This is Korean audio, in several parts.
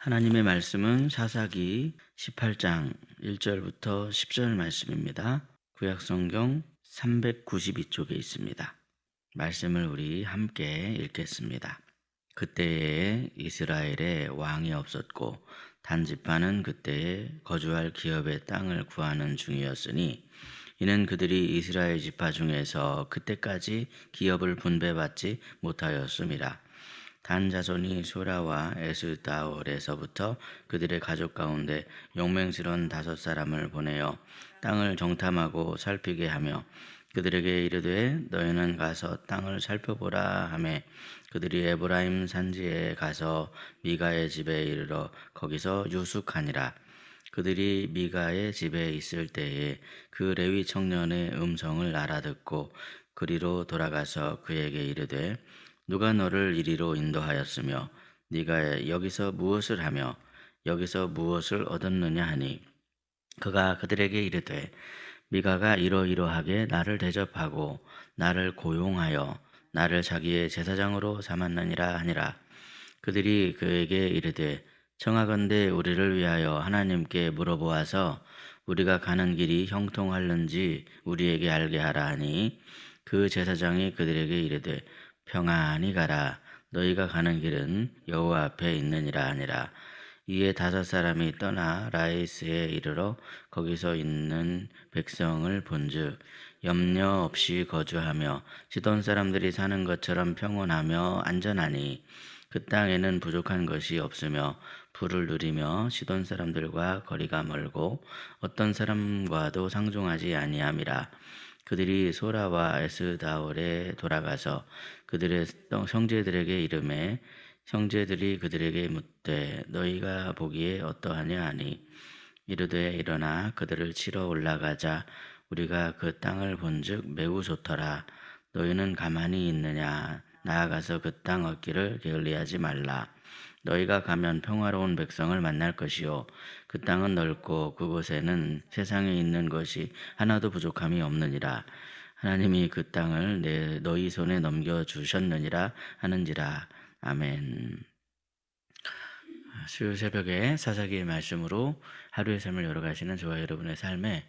하나님의 말씀은 사사기 18장 1절부터 10절 말씀입니다. 구약성경 392쪽에 있습니다. 말씀을 우리 함께 읽겠습니다. 그때에 이스라엘에 왕이 없었고 단지파는 그때에 거주할 기업의 땅을 구하는 중이었으니 이는 그들이 이스라엘 지파 중에서 그때까지 기업을 분배받지 못하였음이라. 단 자손이 소라와 에스다올에서부터 그들의 가족 가운데 용맹스러운 5사람을 보내어 땅을 정탐하고 살피게 하며 그들에게 이르되 너희는 가서 땅을 살펴보라 하매 그들이 에브라임 산지에 가서 미가의 집에 이르러 거기서 유숙하니라. 그들이 미가의 집에 있을 때에 그 레위 청년의 음성을 알아듣고 그리로 돌아가서 그에게 이르되 누가 너를 이리로 인도하였으며 네가 여기서 무엇을 하며 여기서 무엇을 얻었느냐 하니 그가 그들에게 이르되 미가가 이러이러하게 나를 대접하고 나를 고용하여 나를 자기의 제사장으로 삼았느니라 하니라. 그들이 그에게 이르되 청하건대 우리를 위하여 하나님께 물어보아서 우리가 가는 길이 형통할는지 우리에게 알게 하라 하니 그 제사장이 그들에게 이르되 평안히 가라. 너희가 가는 길은 여호와 앞에 있느니라 하니라. 이에 5사람이 떠나 라이스에 이르러 거기서 있는 백성을 본즉 염려 없이 거주하며 시돈 사람들이 사는 것처럼 평온하며 안전하니 그 땅에는 부족한 것이 없으며 불을 누리며 시돈 사람들과 거리가 멀고 어떤 사람과도 상종하지 아니함이라. 그들이 소라와 에스다올에 돌아가서 그들의 형제들에게 이르매 형제들이 그들에게 묻되 너희가 보기에 어떠하냐 하니 이르되 일어나 그들을 치러 올라가자. 우리가 그 땅을 본즉 매우 좋더라. 너희는 가만히 있느냐. 나아가서 그 땅 얻기를 게을리하지 말라. 너희가 가면 평화로운 백성을 만날 것이요 그 땅은 넓고 그곳에는 세상에 있는 것이 하나도 부족함이 없느니라. 하나님이 그 땅을 너희 손에 넘겨주셨느니라 하는지라. 아멘. 수요 새벽에 사사기의 말씀으로 하루의 삶을 열어가시는 저와 여러분의 삶에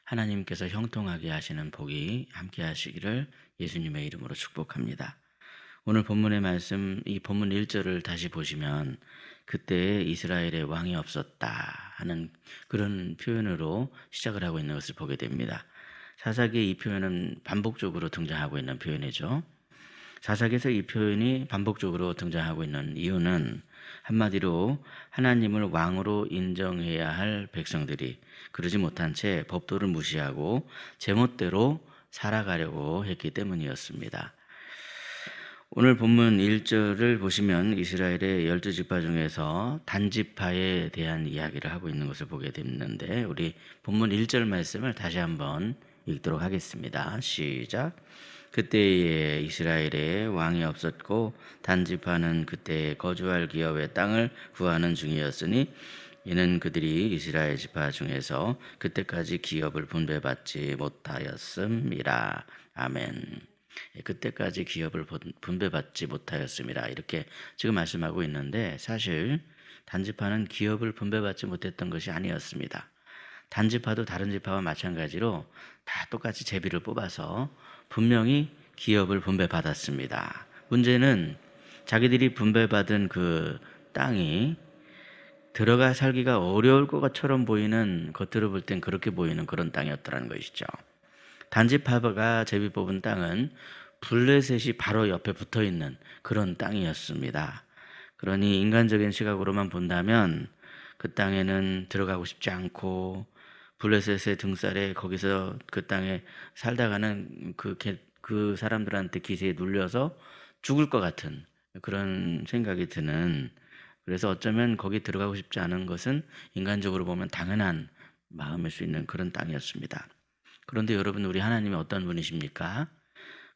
하나님께서 형통하게 하시는 복이 함께 하시기를 예수님의 이름으로 축복합니다. 오늘 본문의 말씀, 이 본문 1절을 다시 보시면 그때에 이스라엘에 왕이 없었다 하는 그런 표현으로 시작을 하고 있는 것을 보게 됩니다. 사사기의 이 표현은 반복적으로 등장하고 있는 표현이죠. 사사기에서 이 표현이 반복적으로 등장하고 있는 이유는 한마디로 하나님을 왕으로 인정해야 할 백성들이 그러지 못한 채 법도를 무시하고 제멋대로 살아가려고 했기 때문이었습니다. 오늘 본문 1절을 보시면 이스라엘의 12지파 중에서 단지파에 대한 이야기를 하고 있는 것을 보게 됐는데 우리 본문 1절 말씀을 다시 한번 읽도록 하겠습니다. 시작. 그때에 이스라엘에 왕이 없었고 단지파는 그때에 거주할 기업의 땅을 구하는 중이었으니 이는 그들이 이스라엘 지파 중에서 그때까지 기업을 분배받지 못하였음이라. 아멘. 그때까지 기업을 분배받지 못하였음이라 이렇게 지금 말씀하고 있는데 사실 단지파는 기업을 분배받지 못했던 것이 아니었습니다. 단지파도 다른 지파와 마찬가지로 다 똑같이 제비를 뽑아서 분명히 기업을 분배받았습니다. 문제는 자기들이 분배받은 그 땅이 들어가 살기가 어려울 것처럼 보이는, 겉으로 볼 땐 그렇게 보이는 그런 땅이었더라는 것이죠. 단지파가 제비 뽑은 땅은 블레셋이 바로 옆에 붙어있는 그런 땅이었습니다. 그러니 인간적인 시각으로만 본다면 그 땅에는 들어가고 싶지 않고 블레셋의 등살에 거기서 그 땅에 살다가는 그 사람들한테 기세에 눌려서 죽을 것 같은 그런 생각이 드는, 그래서 어쩌면 거기 들어가고 싶지 않은 것은 인간적으로 보면 당연한 마음일 수 있는 그런 땅이었습니다. 그런데 여러분, 우리 하나님이 어떤 분이십니까?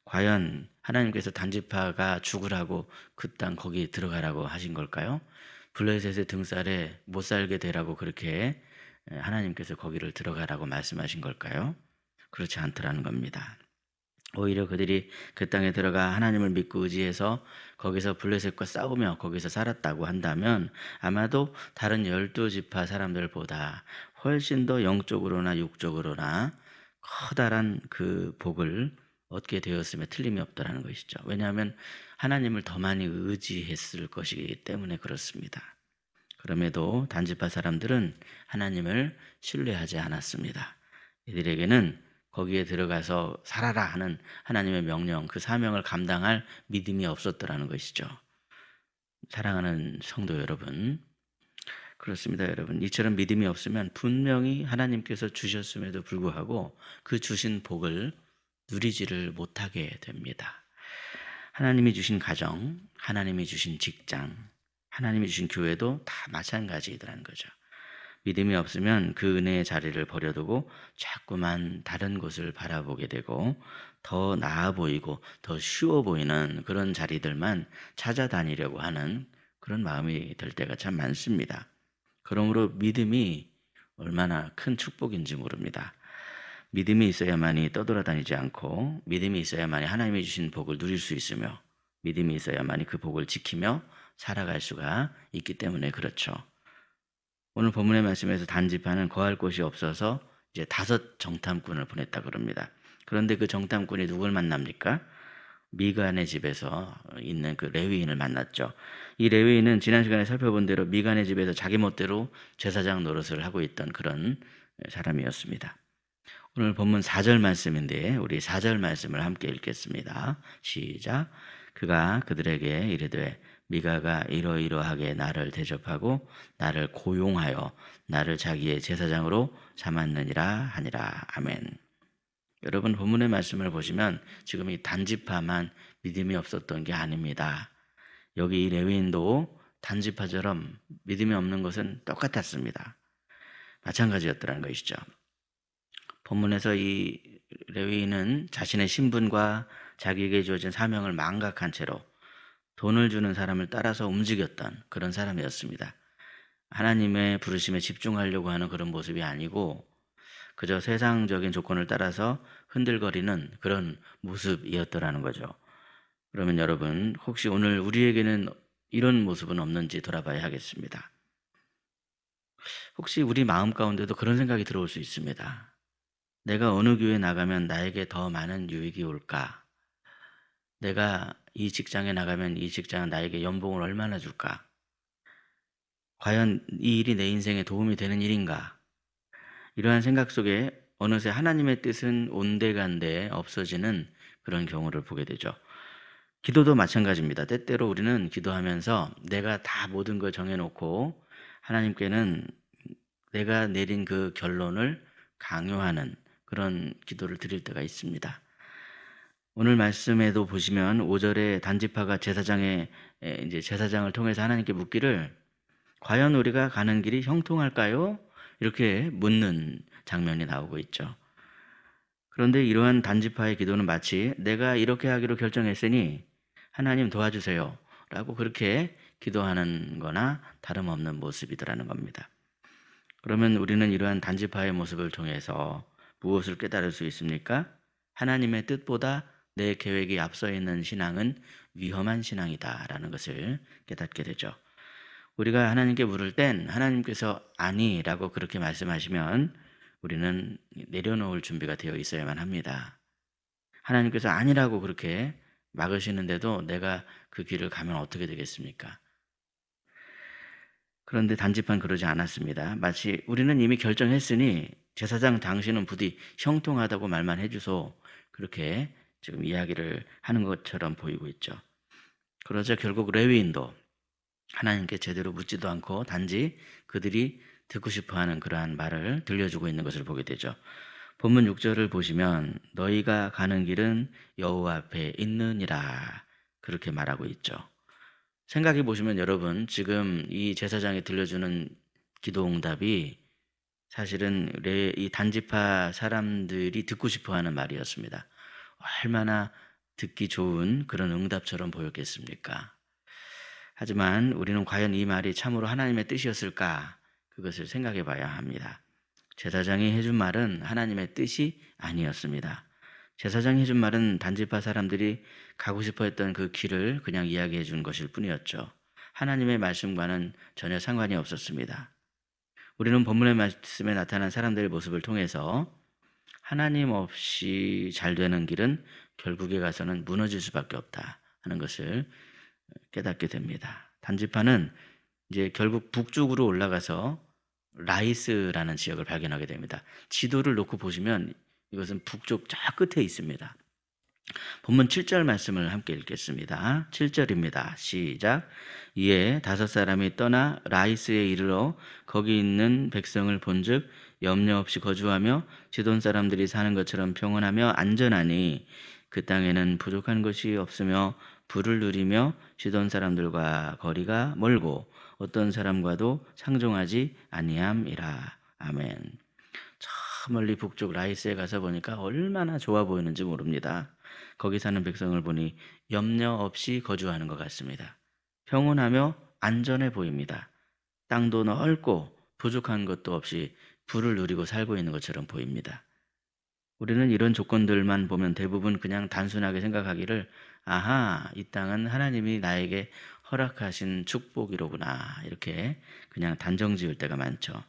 과연 하나님께서 단지파가 죽으라고 그 땅 거기 들어가라고 하신 걸까요? 블레셋의 등살에 못 살게 되라고 그렇게 하나님께서 거기를 들어가라고 말씀하신 걸까요? 그렇지 않더라는 겁니다. 오히려 그들이 그 땅에 들어가 하나님을 믿고 의지해서 거기서 블레셋과 싸우며 거기서 살았다고 한다면 아마도 다른 12지파 사람들보다 훨씬 더 영적으로나 육적으로나 커다란 그 복을 얻게 되었음에 틀림이 없다라는 것이죠. 왜냐하면 하나님을 더 많이 의지했을 것이기 때문에 그렇습니다. 그럼에도 단지파 사람들은 하나님을 신뢰하지 않았습니다. 이들에게는 거기에 들어가서 살아라 하는 하나님의 명령, 그 사명을 감당할 믿음이 없었더라는 것이죠. 사랑하는 성도 여러분, 그렇습니다, 여러분. 이처럼 믿음이 없으면 분명히 하나님께서 주셨음에도 불구하고 그 주신 복을 누리지를 못하게 됩니다. 하나님이 주신 가정, 하나님이 주신 직장, 하나님이 주신 교회도 다 마찬가지이더라는 거죠. 믿음이 없으면 그 은혜의 자리를 버려두고 자꾸만 다른 곳을 바라보게 되고 더 나아 보이고 더 쉬워 보이는 그런 자리들만 찾아다니려고 하는 그런 마음이 들 때가 참 많습니다. 그러므로 믿음이 얼마나 큰 축복인지 모릅니다. 믿음이 있어야만이 떠돌아다니지 않고 믿음이 있어야만이 하나님이 주신 복을 누릴 수 있으며 믿음이 있어야만이 그 복을 지키며 살아갈 수가 있기 때문에 그렇죠. 오늘 본문의 말씀에서 단지파는 거할 곳이 없어서 이제 5 정탐꾼을 보냈다 그럽니다. 그런데 그 정탐꾼이 누굴 만납니까? 미간의 집에서 있는 그 레위인을 만났죠. 이 레위인은 지난 시간에 살펴본 대로 미간의 집에서 자기 멋대로 제사장 노릇을 하고 있던 그런 사람이었습니다. 오늘 본문 4절 말씀인데 우리 4절 말씀을 함께 읽겠습니다. 시작. 그가 그들에게 이르되 미가가 이러이러하게 나를 대접하고 나를 고용하여 나를 자기의 제사장으로 삼았느니라 하니라. 아멘. 여러분 본문의 말씀을 보시면 지금 이 단지파만 믿음이 없었던 게 아닙니다. 여기 이 레위인도 단지파처럼 믿음이 없는 것은 똑같았습니다. 마찬가지였더라는 것이죠. 본문에서 이 레위인은 자신의 신분과 자기에게 주어진 사명을 망각한 채로 돈을 주는 사람을 따라서 움직였던 그런 사람이었습니다. 하나님의 부르심에 집중하려고 하는 그런 모습이 아니고 그저 세상적인 조건을 따라서 흔들거리는 그런 모습이었더라는 거죠. 그러면 여러분 혹시 오늘 우리에게는 이런 모습은 없는지 돌아봐야 하겠습니다. 혹시 우리 마음 가운데도 그런 생각이 들어올 수 있습니다. 내가 어느 교회에 나가면 나에게 더 많은 유익이 올까? 내가 이 직장에 나가면 이 직장은 나에게 연봉을 얼마나 줄까? 과연 이 일이 내 인생에 도움이 되는 일인가? 이러한 생각 속에 어느새 하나님의 뜻은 온데간데 없어지는 그런 경우를 보게 되죠. 기도도 마찬가지입니다. 때때로 우리는 기도하면서 내가 다 모든 걸 정해놓고 하나님께는 내가 내린 그 결론을 강요하는 그런 기도를 드릴 때가 있습니다. 오늘 말씀에도 보시면 5절에 단지파가 제사장을 통해서 하나님께 묻기를 과연 우리가 가는 길이 형통할까요? 이렇게 묻는 장면이 나오고 있죠. 그런데 이러한 단지파의 기도는 마치 내가 이렇게 하기로 결정했으니 하나님 도와주세요 라고 그렇게 기도하는 거나 다름없는 모습이더라는 겁니다. 그러면 우리는 이러한 단지파의 모습을 통해서 무엇을 깨달을 수 있습니까? 하나님의 뜻보다 내 계획이 앞서 있는 신앙은 위험한 신앙이다라는 것을 깨닫게 되죠. 우리가 하나님께 물을 땐 하나님께서 아니라고 그렇게 말씀하시면 우리는 내려놓을 준비가 되어 있어야만 합니다. 하나님께서 아니라고 그렇게 막으시는데도 내가 그 길을 가면 어떻게 되겠습니까? 그런데 단지파는 그러지 않았습니다. 마치 우리는 이미 결정했으니 제사장 당신은 부디 형통하다고 말만 해주소 그렇게 지금 이야기를 하는 것처럼 보이고 있죠. 그러자 결국 레위인도 하나님께 제대로 묻지도 않고 단지 그들이 듣고 싶어하는 그러한 말을 들려주고 있는 것을 보게 되죠. 본문 6절을 보시면 너희가 가는 길은 여호와 앞에 있느니라 그렇게 말하고 있죠. 생각해 보시면 여러분 지금 이 제사장이 들려주는 기도응답이 사실은 이 단지파 사람들이 듣고 싶어하는 말이었습니다. 얼마나 듣기 좋은 그런 응답처럼 보였겠습니까? 하지만 우리는 과연 이 말이 참으로 하나님의 뜻이었을까? 그것을 생각해 봐야 합니다. 제사장이 해준 말은 하나님의 뜻이 아니었습니다. 제사장이 해준 말은 단지파 사람들이 가고 싶어 했던 그 길을 그냥 이야기해 준 것일 뿐이었죠. 하나님의 말씀과는 전혀 상관이 없었습니다. 우리는 본문의 말씀에 나타난 사람들의 모습을 통해서 하나님 없이 잘 되는 길은 결국에 가서는 무너질 수밖에 없다 하는 것을 깨닫게 됩니다. 단지파는 이제 결국 북쪽으로 올라가서 라이스라는 지역을 발견하게 됩니다. 지도를 놓고 보시면 이것은 북쪽 저 끝에 있습니다. 본문 7절 말씀을 함께 읽겠습니다. 7절입니다. 시작. 이에 5사람이 떠나 라이스에 이르러 거기 있는 백성을 본즉 염려 없이 거주하며 지돈 사람들이 사는 것처럼 평온하며 안전하니 그 땅에는 부족한 것이 없으며 부를 누리며 시돈 사람들과 거리가 멀고 어떤 사람과도 상종하지 아니함이라. 아멘. 저 멀리 북쪽 라이스에 가서 보니까 얼마나 좋아 보이는지 모릅니다. 거기 사는 백성을 보니 염려 없이 거주하는 것 같습니다. 평온하며 안전해 보입니다. 땅도 넓고 부족한 것도 없이 부를 누리고 살고 있는 것처럼 보입니다. 우리는 이런 조건들만 보면 대부분 그냥 단순하게 생각하기를 아하, 이 땅은 하나님이 나에게 허락하신 축복이로구나 이렇게 그냥 단정 지을 때가 많죠.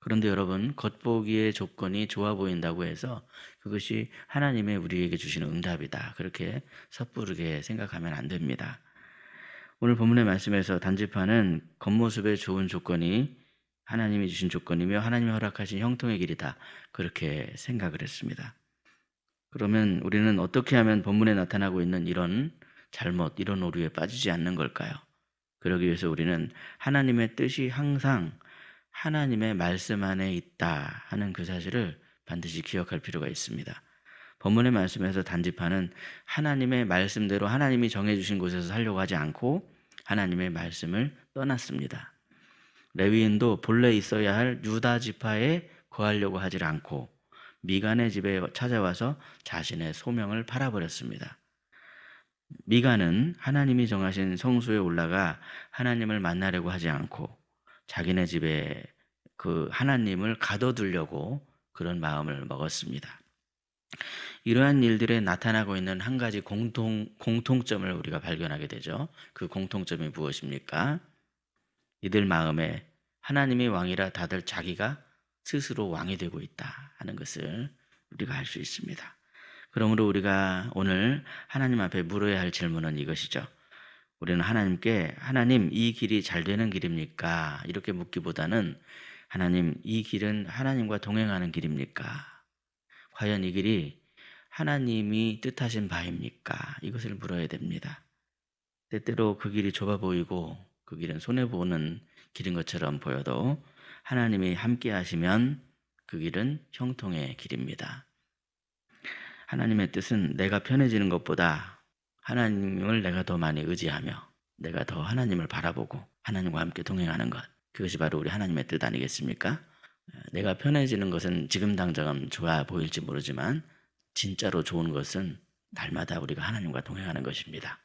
그런데 여러분, 겉보기의 조건이 좋아 보인다고 해서 그것이 하나님의 우리에게 주시는 응답이다 그렇게 섣부르게 생각하면 안 됩니다. 오늘 본문의 말씀에서 단지파는 겉모습에 좋은 조건이 하나님이 주신 조건이며 하나님이 허락하신 형통의 길이다 그렇게 생각을 했습니다. 그러면 우리는 어떻게 하면 본문에 나타나고 있는 이런 잘못, 이런 오류에 빠지지 않는 걸까요? 그러기 위해서 우리는 하나님의 뜻이 항상 하나님의 말씀 안에 있다 하는 그 사실을 반드시 기억할 필요가 있습니다. 본문의 말씀에서 단지파는 하나님의 말씀대로 하나님이 정해주신 곳에서 살려고 하지 않고 하나님의 말씀을 떠났습니다. 레위인도 본래 있어야 할 유다 지파에 거하려고 하지 않고 미간의 집에 찾아와서 자신의 소명을 팔아버렸습니다. 미간은 하나님이 정하신 성소에 올라가 하나님을 만나려고 하지 않고 자기네 집에 그 하나님을 가둬두려고 그런 마음을 먹었습니다. 이러한 일들에 나타나고 있는 한 가지 공통점을 우리가 발견하게 되죠. 그 공통점이 무엇입니까? 이들 마음에 하나님이 왕이라 다들 자기가 스스로 왕이 되고 있다 하는 것을 우리가 알 수 있습니다. 그러므로 우리가 오늘 하나님 앞에 물어야 할 질문은 이것이죠. 우리는 하나님께 하나님 이 길이 잘 되는 길입니까? 이렇게 묻기보다는 하나님 이 길은 하나님과 동행하는 길입니까? 과연 이 길이 하나님이 뜻하신 바입니까? 이것을 물어야 됩니다. 때때로 그 길이 좁아 보이고 그 길은 손해보는 길인 것처럼 보여도 하나님이 함께 하시면 그 길은 형통의 길입니다. 하나님의 뜻은 내가 편해지는 것보다 하나님을 내가 더 많이 의지하며 내가 더 하나님을 바라보고 하나님과 함께 동행하는 것, 그것이 바로 우리 하나님의 뜻 아니겠습니까? 내가 편해지는 것은 지금 당장은 좋아 보일지 모르지만 진짜로 좋은 것은 날마다 우리가 하나님과 동행하는 것입니다.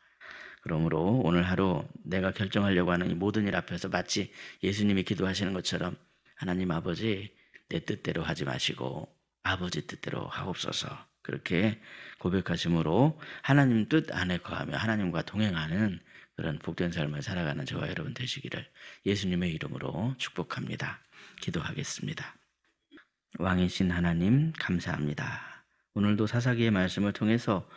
그러므로 오늘 하루 내가 결정하려고 하는 이 모든 일 앞에서 마치 예수님이 기도하시는 것처럼 하나님 아버지 내 뜻대로 하지 마시고 아버지 뜻대로 하옵소서 그렇게 고백하심으로 하나님 뜻 안에 거하며 하나님과 동행하는 그런 복된 삶을 살아가는 저와 여러분 되시기를 예수님의 이름으로 축복합니다. 기도하겠습니다. 왕이신 하나님 감사합니다. 오늘도 사사기의 말씀을 통해서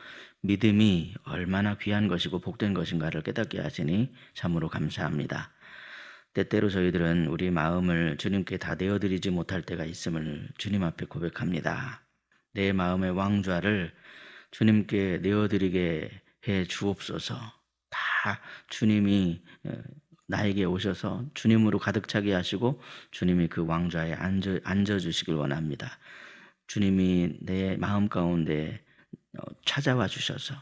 믿음이 얼마나 귀한 것이고 복된 것인가를 깨닫게 하시니 참으로 감사합니다. 때때로 저희들은 우리 마음을 주님께 다 내어드리지 못할 때가 있음을 주님 앞에 고백합니다. 내 마음의 왕좌를 주님께 내어드리게 해 주옵소서. 다 주님이 나에게 오셔서 주님으로 가득 차게 하시고 주님이 그 왕좌에 앉아주시길 원합니다. 주님이 내 마음 가운데 찾아와 주셔서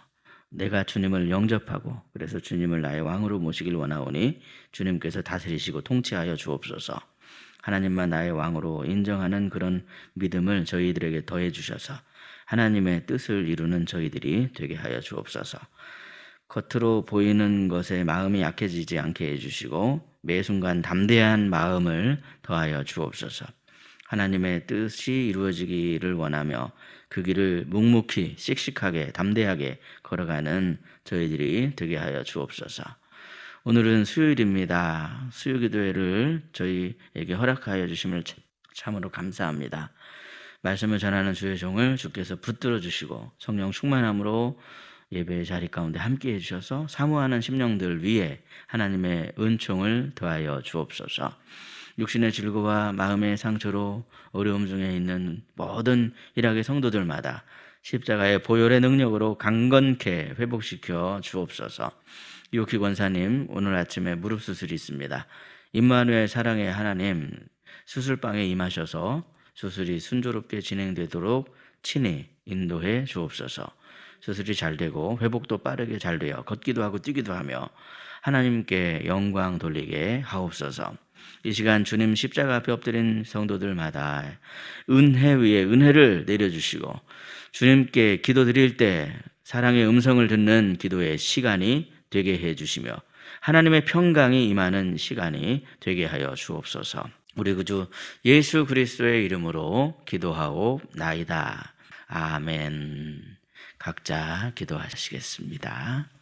내가 주님을 영접하고 그래서 주님을 나의 왕으로 모시길 원하오니 주님께서 다스리시고 통치하여 주옵소서. 하나님만 나의 왕으로 인정하는 그런 믿음을 저희들에게 더해 주셔서 하나님의 뜻을 이루는 저희들이 되게 하여 주옵소서. 겉으로 보이는 것에 마음이 약해지지 않게 해주시고 매 순간 담대한 마음을 더하여 주옵소서. 하나님의 뜻이 이루어지기를 원하며 그 길을 묵묵히 씩씩하게 담대하게 걸어가는 저희들이 되게 하여 주옵소서. 오늘은 수요일입니다. 수요기도회를 저희에게 허락하여 주심을 참으로 감사합니다. 말씀을 전하는 주의 종을 주께서 붙들어 주시고 성령 충만함으로 예배의 자리 가운데 함께 해주셔서 사모하는 심령들 위에 하나님의 은총을 더하여 주옵소서. 육신의 질고와 마음의 상처로 어려움 중에 있는 모든 일학의 성도들마다 십자가의 보혈의 능력으로 강건케 회복시켜 주옵소서. 이옥희 권사님 오늘 아침에 무릎 수술이 있습니다. 임마누엘 사랑의 하나님 수술방에 임하셔서 수술이 순조롭게 진행되도록 친히 인도해 주옵소서. 수술이 잘 되고 회복도 빠르게 잘 되어 걷기도 하고 뛰기도 하며 하나님께 영광 돌리게 하옵소서. 이 시간 주님 십자가 앞에 엎드린 성도들마다 은혜 위에 은혜를 내려주시고 주님께 기도드릴 때 사랑의 음성을 듣는 기도의 시간이 되게 해주시며 하나님의 평강이 임하는 시간이 되게 하여 주옵소서. 우리 구주 예수 그리스도의 이름으로 기도하옵나이다. 아멘. 각자 기도하시겠습니다.